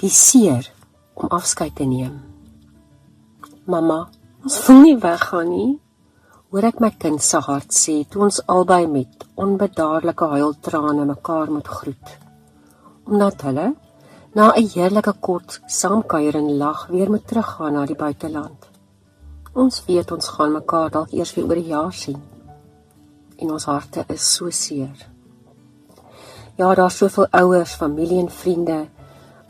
Die seer om afskeid te neem. Mama, ons wil nie weggaan nie, hoor ek my kind se hart sê, toe ons albei met onbedaarlike huiltrane mekaar moet groet. Omdat hulle, na 'n heerlike kort saamkuier en lag, weer moet teruggaan na die buiteland. Ons weet ons gaan mekaar dalk eers weer oor 'n jaar sien. En ons harte is so seer. Ja, daar is soveel ouers, familie en vriende,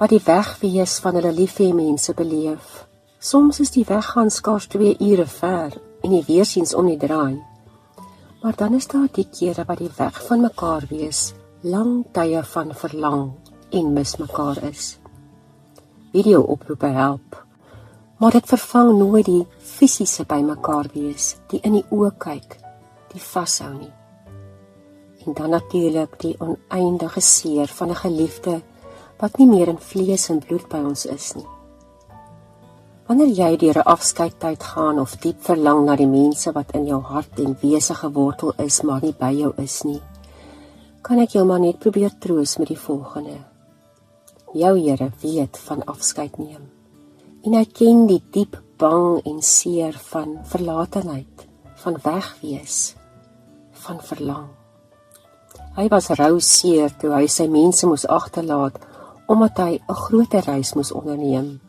wat die wegwees van hulle liefhê mense beleef. Soms is die weggaan skaars 2 ure ver, en die weersiens om die draai. Maar dan is daar die kere wat die weg van mekaar wees, lang tye van verlang en mis mekaar is. Video-oproepe help, maar dit vervang nooit die fisiese by mekaar wees, die in die oë kyk, die vashou nie. En dan natuurlik die oneindige seer van 'n geliefde wat nie meer in vlees en bloed by ons is nie. Wanneer jy deur 'n afskeidtyd gaan of diep verlang na die mense wat in jou hart en wese gewortel is, maar nie by jou is nie, kan ek jou maar net probeer troos met die volgende. Jou Here weet van afskeid neem, en hy ken die diep bang en seer van verlatenheid, van wegwees, van verlang. Hy was rouseer toe hy sy mense moes agterlaat, omdat hy 'n groter reis moes onderneem.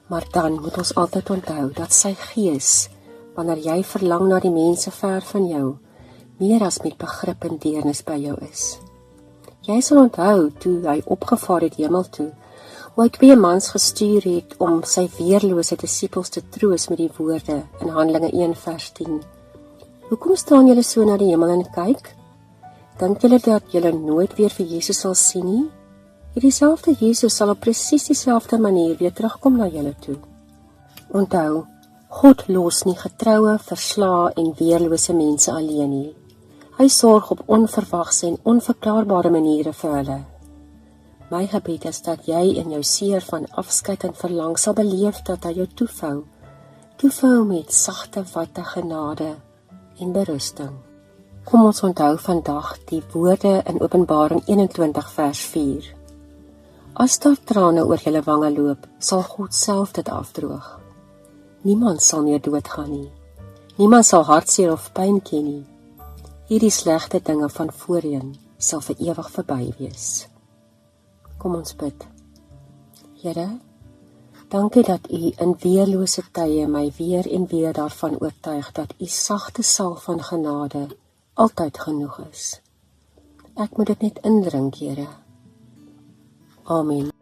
Maar dan moet ons altyd onthou dat sy gees, wanneer jy verlang na die mense ver van jou, meer as met begrip en deernis by jou is. Jy sal onthou toe hy opgevaar het hemel toe, hoe hy 2 mans gestuur het om sy weerlose disippels te troos met die woorde in Handelinge 1:10. Hoekom staan julle so na die hemel en kyk? Dink julle dat julle nooit weer vir Jesus sal sien nie? Dieselfde Jesus sal op presies dieselfde manier weer terugkom na julle toe. Onthou, God los nie getroue, verslae en weerlose mense alleen nie. Hy sorg op onverwagse en onverklaarbare maniere vir hulle. My gebed is dat jy in jou seer van afskeid en verlang sal beleef dat hy jou toevou met sagte watte genade en berusting. Kom ons onthou vandag die woorde in Openbaring 21:4. As daar trane oor julle wange loop, sal God self dit afdroog. Niemand sal meer doodgaan nie. Niemand sal hartseer of pyn ken nie. Hierdie slegte dinge van voorheen sal vir ewig verby wees. Kom ons bid. Here, dankie dat U in weerlose tye my weer en weer daarvan oortuig dat U sagte salf van genade altyd genoeg is. Ek moet dit net indrink, Here. Amen.